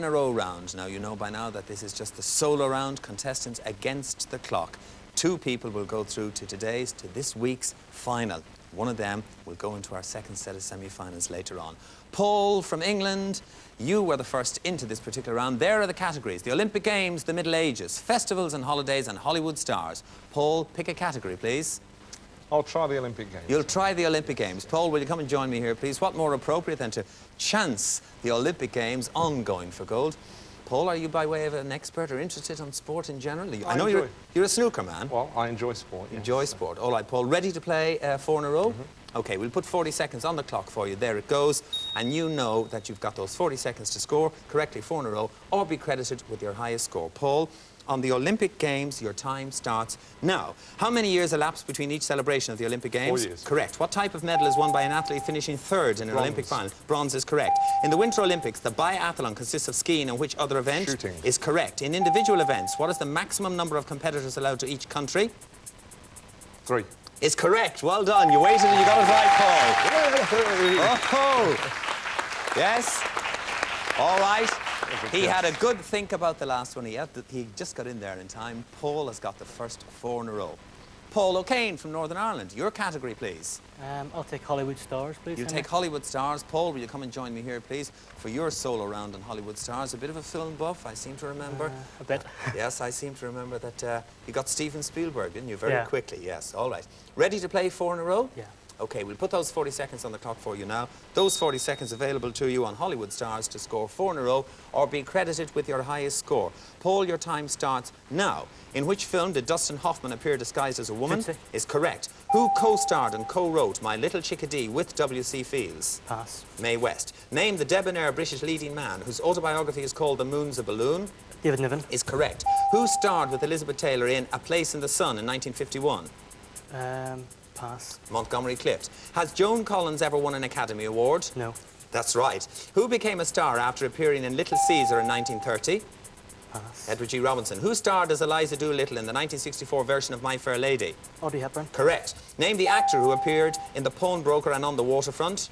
In a row round. Now, you know by now that this is just the solo round, contestants against the clock. Two people will go through to this week's final. One of them will go into our second set of semi-finals later on. Paul from England, you were the first into this particular round. There are the categories: the Olympic Games, the Middle Ages, festivals and holidays, and Hollywood stars. Paul, pick a category, please. I'll try the Olympic Games. You'll try the Olympic Games. Paul, will you come and join me here, please? What more appropriate than to chance the Olympic Games on Going for Gold? Paul, are you by way of an expert or interested on sport in general? I know you're a snooker man. Well, I enjoy sport, yes. Enjoy sport. All right, Paul, ready to play 4 in a row? OK, we'll put 40 seconds on the clock for you. There it goes. And you know that you've got those 40 seconds to score correctly 4 in a row or be credited with your highest score. Paul, on the Olympic Games, your time starts now. How many years elapsed between each celebration of the Olympic Games? 4 years. Correct. What type of medal is won by an athlete finishing third in an Olympic final? Bronze is correct. In the Winter Olympics, the biathlon consists of skiing, and which other event? Shooting. Is correct. In individual events, what is the maximum number of competitors allowed to each country? 3. Is correct. Well done. You waited and you got it right, Paul. Oh, yes. All right. He had a good think about the last one. He just got in there in time. Paul has got the first 4 in a row. Paul O'Kane from Northern Ireland. Your category, please. I'll take Hollywood stars, please. You'll take Hollywood stars. Paul, will you come and join me here, please, for your solo round on Hollywood stars? A bit of a film buff, I seem to remember. A bit. Yes, I seem to remember that you got Steven Spielberg, didn't you? Very quickly, yes. All right. Ready to play 4 in a row? Yeah. OK, we'll put those 40 seconds on the clock for you now. Those 40 seconds available to you on Hollywood Stars to score 4 in a row or be credited with your highest score. Paul, your time starts now. In which film did Dustin Hoffman appear disguised as a woman? Tootsie. Is correct. Who co-starred and co-wrote My Little Chickadee with W.C. Fields? Pass. Mae West. Name the debonair British leading man whose autobiography is called The Moon's a Balloon? David Niven. Is correct. Who starred with Elizabeth Taylor in A Place in the Sun in 1951? Pass. Montgomery Clift. Has Joan Collins ever won an Academy Award? No. That's right. Who became a star after appearing in Little Caesar in 1930? Pass. Edward G. Robinson. Who starred as Eliza Doolittle in the 1964 version of My Fair Lady? Audrey Hepburn. Correct. Name the actor who appeared in The Pawnbroker and On the Waterfront?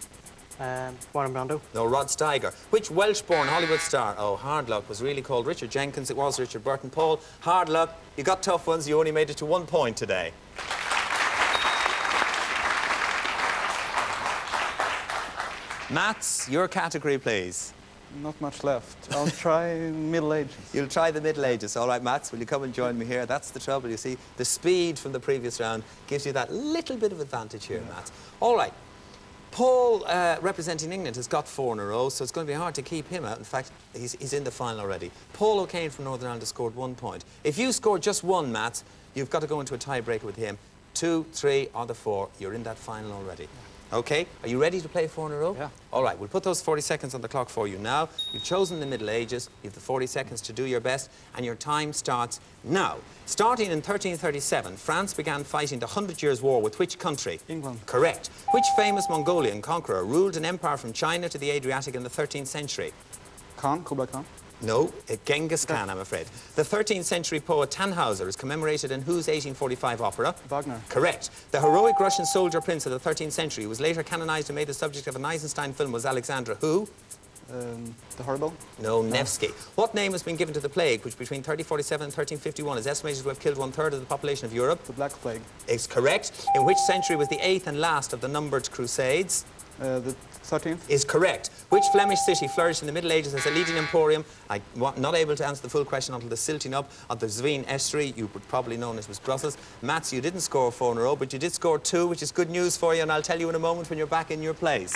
Warren Brando. No, Rod Steiger. Which Welsh-born Hollywood star? Oh, hard luck. Was really called Richard Jenkins. It was Richard Burton. Paul, hard luck. You got tough ones. You only made it to 1 point today. Mats, your category, please. Not much left. I'll try Middle Ages. You'll try the Middle Ages. All right, Mats, will you come and join me here? That's the trouble, you see. The speed from the previous round gives you that little bit of advantage here, Mats. All right. Paul, representing England, has got 4 in a row, so it's going to be hard to keep him out. In fact, he's in the final already. Paul O'Kane from Northern Ireland has scored 1 point. If you score just 1, Mats, you've got to go into a tiebreaker with him. 2, 3, or the 4. You're in that final already. OK, are you ready to play 4 in a row? Yeah. All right, we'll put those 40 seconds on the clock for you now. You've chosen the Middle Ages. You've the 40 seconds to do your best, and your time starts now. Starting in 1337, France began fighting the 100 Years' War with which country? England. Correct. Which famous Mongolian conqueror ruled an empire from China to the Adriatic in the 13th century? Khan, Kublai Khan. No, Genghis Khan, I'm afraid. The 13th century poet Tannhauser is commemorated in whose 1845 opera? Wagner. Correct. The heroic Russian soldier prince of the 13th century who was later canonized and made the subject of an Eisenstein film was Alexandra who? The Horrible. No, Nevsky. What name has been given to the plague, which between 1347 and 1351 is estimated to have killed 1/3 of the population of Europe? The Black Plague. Is correct. In which century was the 8th and last of the numbered crusades? The 13th. Is correct. Which Flemish city flourished in the Middle Ages as a leading emporium? I'm not able to answer the full question until the silting up of the Zween estuary. You would probably know it was Brussels. Mats, you didn't score 4 in a row, but you did score 2, which is good news for you, and I'll tell you in a moment when you're back in your place.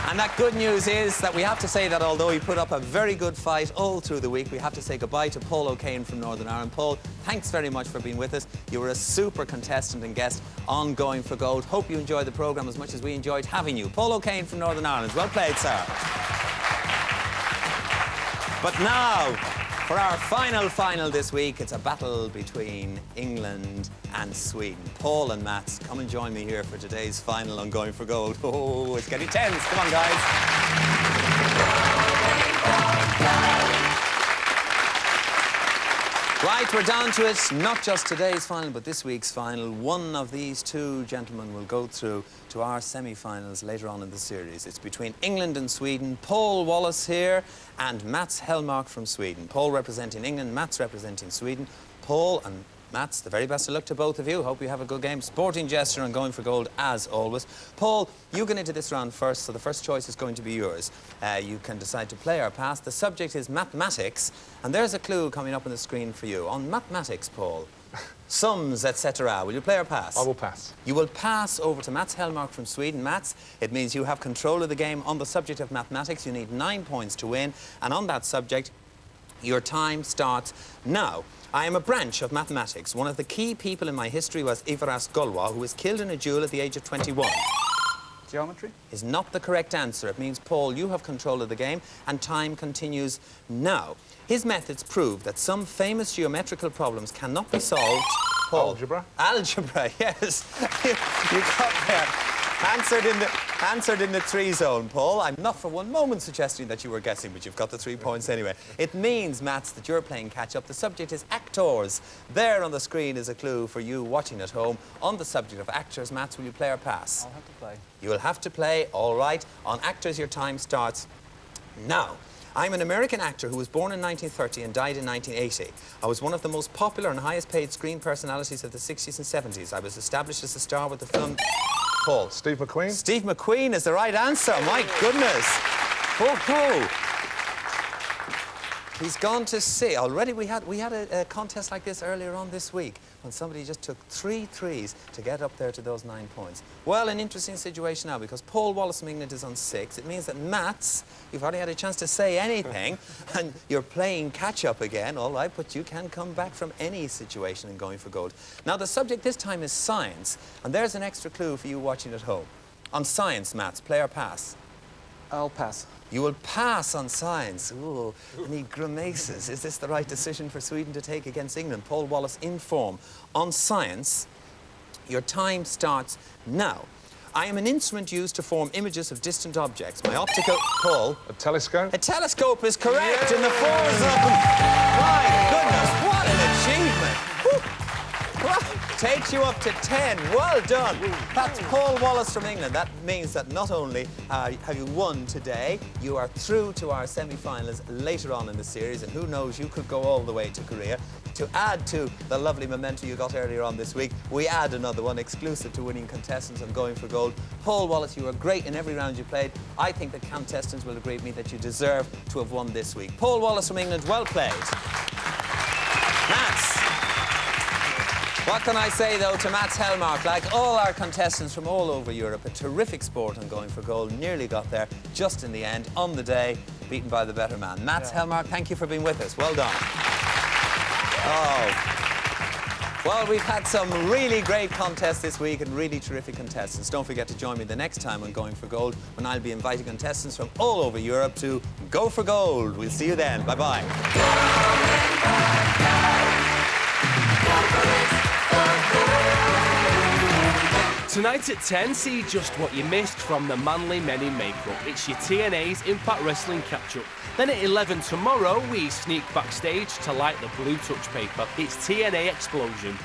And that good news is that we have to say that although he put up a very good fight all through the week, we have to say goodbye to Paul O'Kane from Northern Ireland. Paul, thanks very much for being with us. You were a super contestant and guest on Going for Gold. Hope you enjoyed the programme as much as we enjoyed having you. Paul O'Kane from Northern Ireland. Well played, sir. But now, for our final this week, it's a battle between England and Sweden. Paul and Mats, come and join me here for today's final on Going for Gold. Oh, it's getting tense. Come on, guys. Right, we're down to it. Not just today's final, but this week's final. One of these two gentlemen will go through to our semi-finals later on in the series. It's between England and Sweden. Paul Wallace here and Mats Hellmark from Sweden. Paul representing England, Mats representing Sweden. Paul and Mats, the very best of luck to both of you. Hope you have a good game. Sporting gesture and going for gold as always. Paul, you get into this round first, so the first choice is going to be yours. You can decide to play or pass. The subject is mathematics, and there's a clue coming up on the screen for you. On mathematics, Paul, sums, etc. Will you play or pass? I will pass. You will pass over to Mats Hellmark from Sweden. Mats, it means you have control of the game on the subject of mathematics. You need 9 points to win, and on that subject, your time starts now. I am a branch of mathematics. One of the key people in my history was Ivras Golwa, who was killed in a duel at the age of 21. Geometry? Is not the correct answer. It means, Paul, you have control of the game, and time continues now. His methods prove that some famous geometrical problems cannot be solved. Paul. Algebra? Algebra, yes. You got there. Answered in the 3 zone, Paul. I'm not for one moment suggesting that you were guessing, but you've got the 3 points anyway. It means, Mats, that you're playing catch-up. The subject is actors. There on the screen is a clue for you watching at home. On the subject of actors, Mats, will you play or pass? I'll have to play. You will have to play, all right. On actors, your time starts now. I'm an American actor who was born in 1930 and died in 1980. I was one of the most popular and highest paid screen personalities of the 60s and 70s. I was established as a star with the film... Paul. Steve McQueen? Steve McQueen is the right answer. My goodness. Oh. He's gone to see. Already we had a contest like this earlier on this week when somebody just took 3 threes to get up there to those 9 points. Well, an interesting situation now because Paul Wallace from England is on 6. It means that Mats, you've already had a chance to say anything and you're playing catch-up again, all right, but you can come back from any situation and going for gold. Now, the subject this time is science, and there's an extra clue for you watching at home. On science, Mats, play or pass? I'll pass. You will pass on science. Ooh, and he grimaces. Is this the right decision for Sweden to take against England? Paul Wallace in form. On science, your time starts now. I am an instrument used to form images of distant objects. My optical... Paul? A telescope? A telescope is correct in the 4 zone. My goodness, what an achievement. Woo. Well, takes you up to 10. Well done. That's Paul Wallace from England. That means that not only have you won today, you are through to our semi-finals later on in the series, and who knows, you could go all the way to Korea. To add to the lovely memento you got earlier on this week, we add another one exclusive to winning contestants and going for gold. Paul Wallace, you were great in every round you played. I think the contestants will agree with me that you deserve to have won this week. Paul Wallace from England, well played. Mats. What can I say, though, to Mats Hellmark? Like all our contestants from all over Europe, a terrific sport on going for gold. Nearly got there just in the end, on the day, beaten by the better man. Mats Hellmark, thank you for being with us. Well done. Oh. Well, we've had some really great contests this week and really terrific contestants. Don't forget to join me the next time on Going for Gold when I'll be inviting contestants from all over Europe to go for gold. We'll see you then. Bye-bye. Tonight at 10, see just what you missed from the Manly Men in Makeup. It's your TNA's Impact Wrestling catch-up. Then at 11 tomorrow, we sneak backstage to light the blue touch paper. It's TNA Explosion.